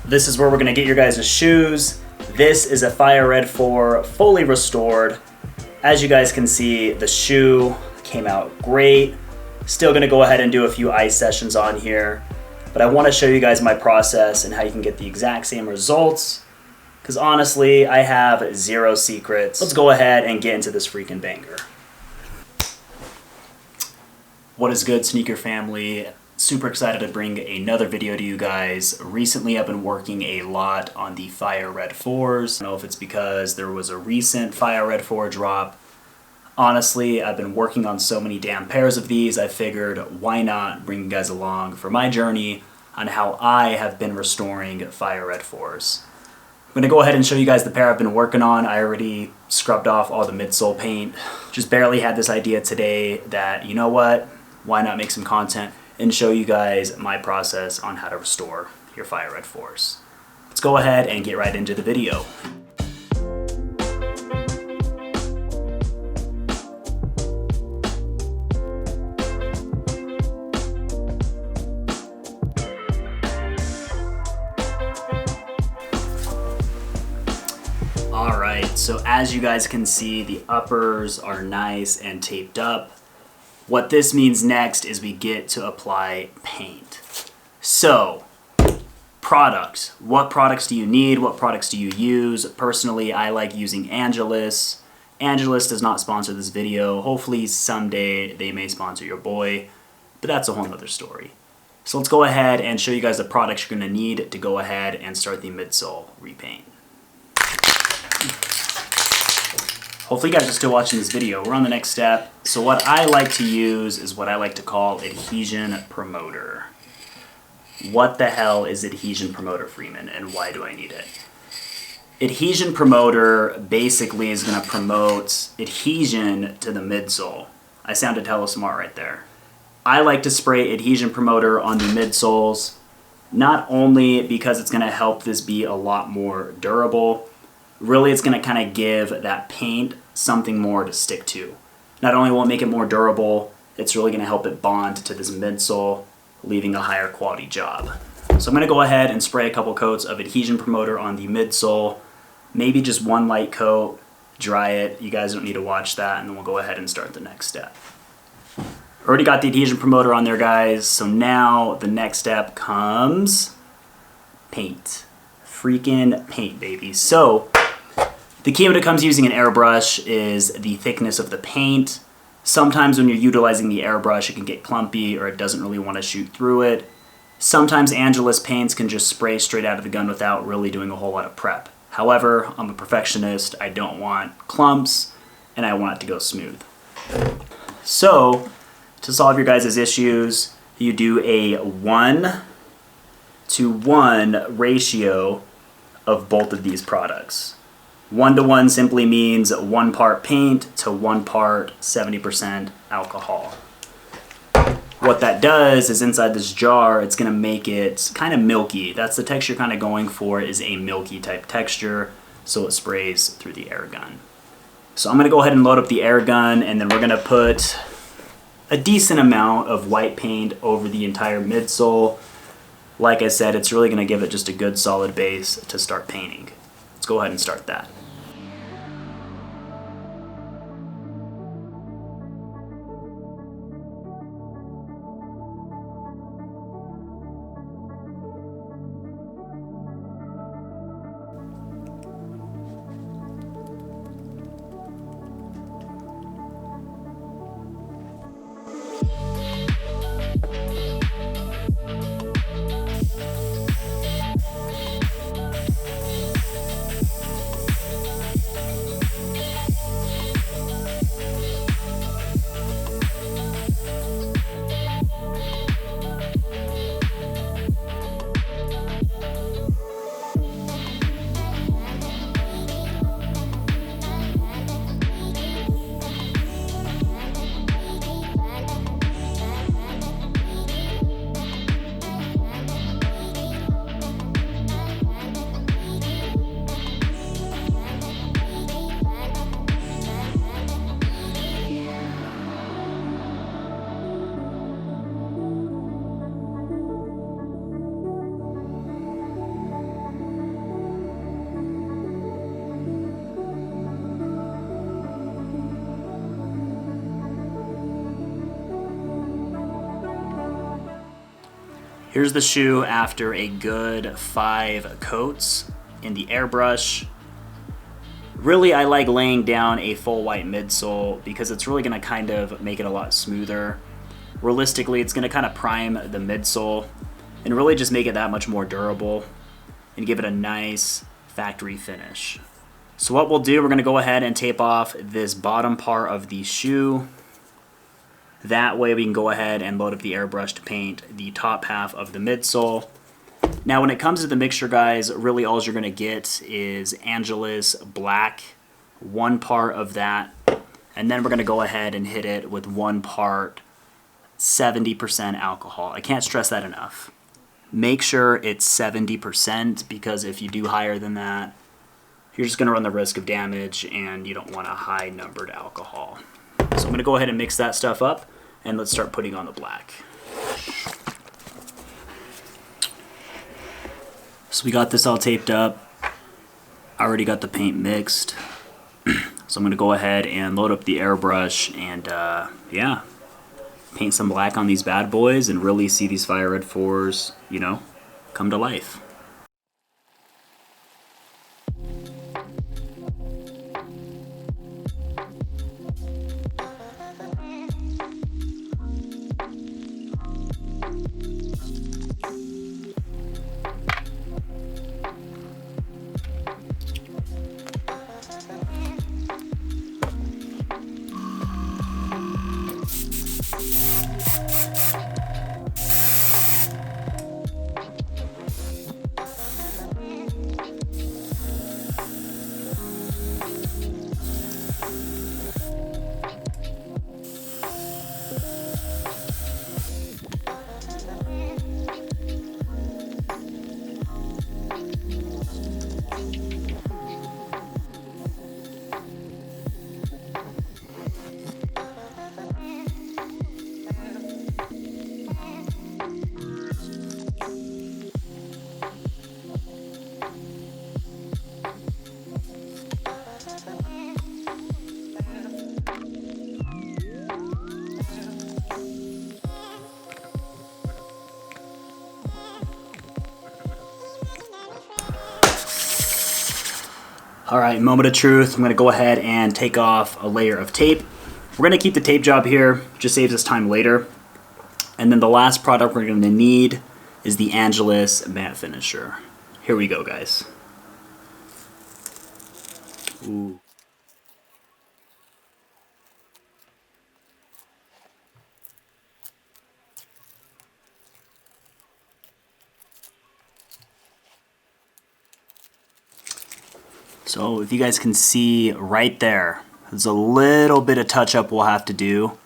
This is where we're gonna get your guys' shoes. This is a Fire Red 4 fully restored. As you guys can see, the shoe came out great. Still gonna go ahead and do a few ice sessions on here, but I wanna show you guys my process and how you can get the exact same results, because honestly, I have zero secrets. Let's go ahead and get into this freaking banger. What is good, sneaker family? Super excited to bring another video to you guys. Recently, I've been working a lot on the Fire Red 4s. I don't know if it's because there was a recent Fire Red 4 drop. Honestly, I've been working on so many damn pairs of these, I figured why not bring you guys along for my journey on how I have been restoring Fire Red 4s. I'm gonna go ahead and show you guys the pair I've been working on. I already scrubbed off all the midsole paint. Just barely had this idea today that, you know what, why not make some content and show you guys my process on how to restore your Fire Red 4s. Let's go ahead and get right into the video. Alright, so as you guys can see, the uppers are nice and taped up. What this means next is we get to apply paint. So, products. What products do you need? What products do you use? Personally, I like using Angelus. Angelus does not sponsor this video. Hopefully someday they may sponsor your boy, but that's a whole nother story. So let's go ahead and show you guys the products you're gonna need to go ahead and start the midsole repaint. Hopefully you guys are still watching this video. We're on the next step. So what I like to use is what I like to call adhesion promoter. What the hell is adhesion promoter, Freeman, and why do I need it? Adhesion promoter basically is going to promote adhesion to the midsole. I sounded hella smart right there. I like to spray adhesion promoter on the midsoles, not only because it's going to help this be a lot more durable. Really, it's going to kind of give that paint something more to stick to. Not only will it make it more durable, it's really going to help it bond to this midsole, leaving a higher quality job. So I'm going to go ahead and spray a couple coats of adhesion promoter on the midsole, maybe just one light coat, dry it. You guys don't need to watch that, and then we'll go ahead and start the next step. Already got the adhesion promoter on there, guys, so now the next step comes paint. Freaking paint, baby. So the key when it comes to using an airbrush is the thickness of the paint. Sometimes when you're utilizing the airbrush, it can get clumpy or it doesn't really want to shoot through it. Sometimes Angelus paints can just spray straight out of the gun without really doing a whole lot of prep. However, I'm a perfectionist. I don't want clumps and I want it to go smooth. So to solve your guys' issues, you do a 1:1 ratio of both of these products. 1:1 simply means 1 part paint to 1 part 70% alcohol. What that does is inside this jar, it's going to make it kind of milky. That's the texture you're kind of going for, is a milky type texture, so it sprays through the air gun. So I'm going to go ahead and load up the air gun, and then we're going to put a decent amount of white paint over the entire midsole. Like I said, it's really going to give it just a good solid base to start painting. Let's go ahead and start that. Here's the shoe after a good 5 coats in the airbrush. Really, I like laying down a full white midsole because it's really gonna kind of make it a lot smoother. Realistically, it's gonna kind of prime the midsole and really just make it that much more durable and give it a nice factory finish. So what we'll do, we're gonna go ahead and tape off this bottom part of the shoe. That way we can go ahead and load up the airbrush to paint the top half of the midsole. Now when it comes to the mixture, guys, really all you're gonna get is Angelus black, 1 part of that, and then we're gonna go ahead and hit it with 1 part 70% alcohol. I can't stress that enough. Make sure it's 70% because if you do higher than that, you're just gonna run the risk of damage and you don't want a high numbered alcohol. So I'm gonna go ahead and mix that stuff up and let's start putting on the black. So we got this all taped up. I already got the paint mixed. So I'm gonna go ahead and load up the airbrush and yeah, paint some black on these bad boys and really see these Fire Red 4s, you know, come to life. All right, moment of truth. I'm gonna go ahead and take off a layer of tape. We're gonna keep the tape job here, just saves us time later. And then the last product we're gonna need is the Angelus matte finisher. Here we go, guys. Ooh. So if you guys can see right there, there's a little bit of touch up we'll have to do.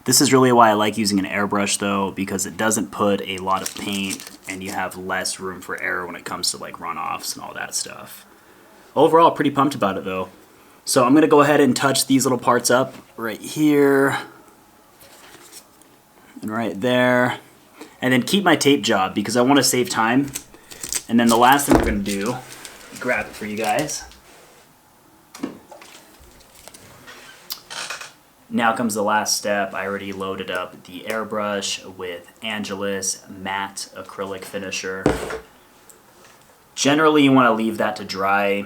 This is really why I like using an airbrush though, because it doesn't put a lot of paint and you have less room for error when it comes to like runoffs and all that stuff. Overall, pretty pumped about it though. So I'm gonna go ahead and touch these little parts up right here and right there. And then keep my tape job because I wanna save time. And then the last thing we're gonna do, grab it for you guys. Now comes the last step. I already loaded up the airbrush with Angelus matte acrylic finisher. Generally you want to leave that to dry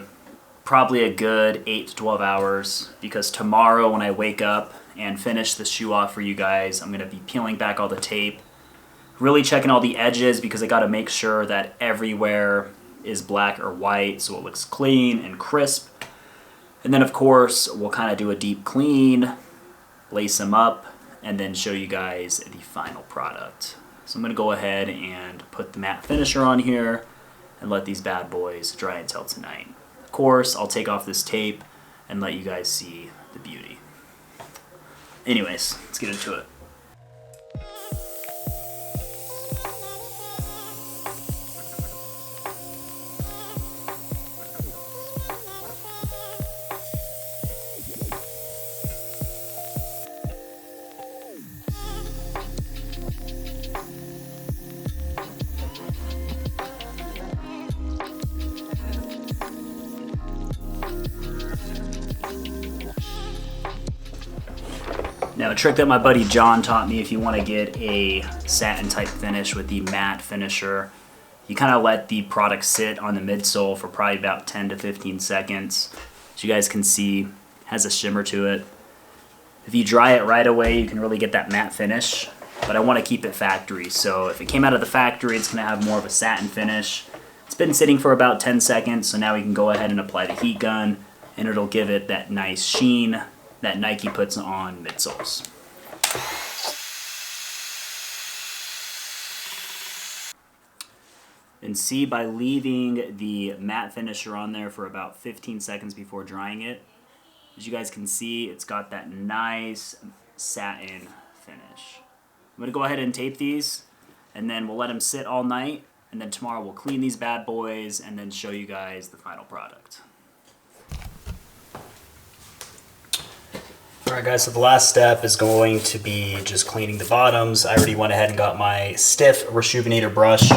probably a good 8 to 12 hours because tomorrow when I wake up and finish the shoe off for you guys, I'm going to be peeling back all the tape, really checking all the edges because I got to make sure that everywhere is black or white so it looks clean and crisp. And then of course we'll kind of do a deep clean, lace them up, and then show you guys the final product. So I'm going to go ahead and put the matte finisher on here and let these bad boys dry until tonight. Of course, I'll take off this tape and let you guys see the beauty. Anyways, let's get into it. Now, a trick that my buddy John taught me, if you want to get a satin type finish with the matte finisher, you kind of let the product sit on the midsole for probably about 10 to 15 seconds. As you guys can see, has a shimmer to it. If you dry it right away, you can really get that matte finish, but I want to keep it factory. So if it came out of the factory, it's going to have more of a satin finish. It's been sitting for about 10 seconds, so now we can go ahead and apply the heat gun, and it'll give it that nice sheen that Nike puts on midsoles. And see, by leaving the matte finisher on there for about 15 seconds before drying it, as you guys can see, it's got that nice satin finish. I'm going to go ahead and tape these, and then we'll let them sit all night, and then tomorrow we'll clean these bad boys and then show you guys the final product. Alright guys, so the last step is going to be just cleaning the bottoms. I already went ahead and got my stiff Rejuvenator brush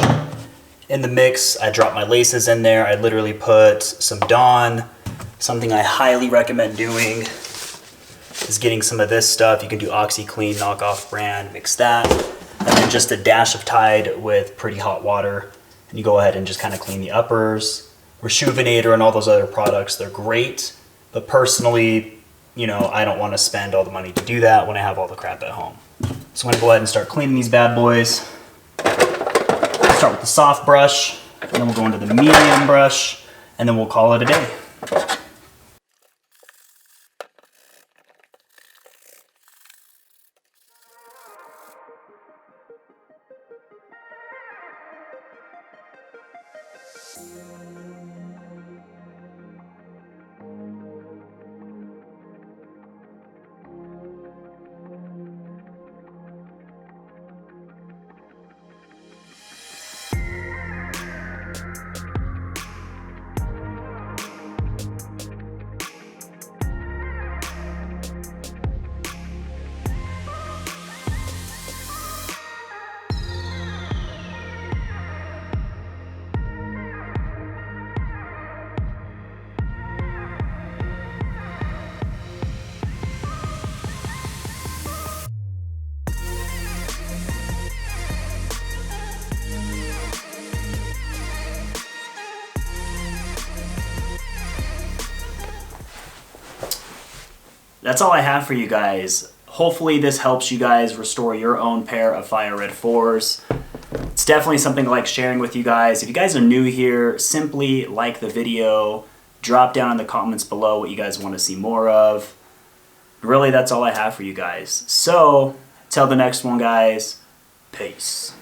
in the mix. I dropped my laces in there. I literally put some Dawn. Something I highly recommend doing is getting some of this stuff. You can do OxyClean, knockoff brand, mix that. And then just a dash of Tide with pretty hot water. And you go ahead and just kind of clean the uppers. Rejuvenator and all those other products, they're great. But personally, you know, I don't want to spend all the money to do that when I have all the crap at home. So I'm going to go ahead and start cleaning these bad boys. Start with the soft brush, and then we'll go into the medium brush, and then we'll call it a day. That's all I have for you guys. Hopefully this helps you guys restore your own pair of Fire Red 4s. It's definitely something I like sharing with you guys. If you guys are new here, simply like the video, drop down in the comments below what you guys want to see more of. Really, that's all I have for you guys. So, till the next one, guys, peace.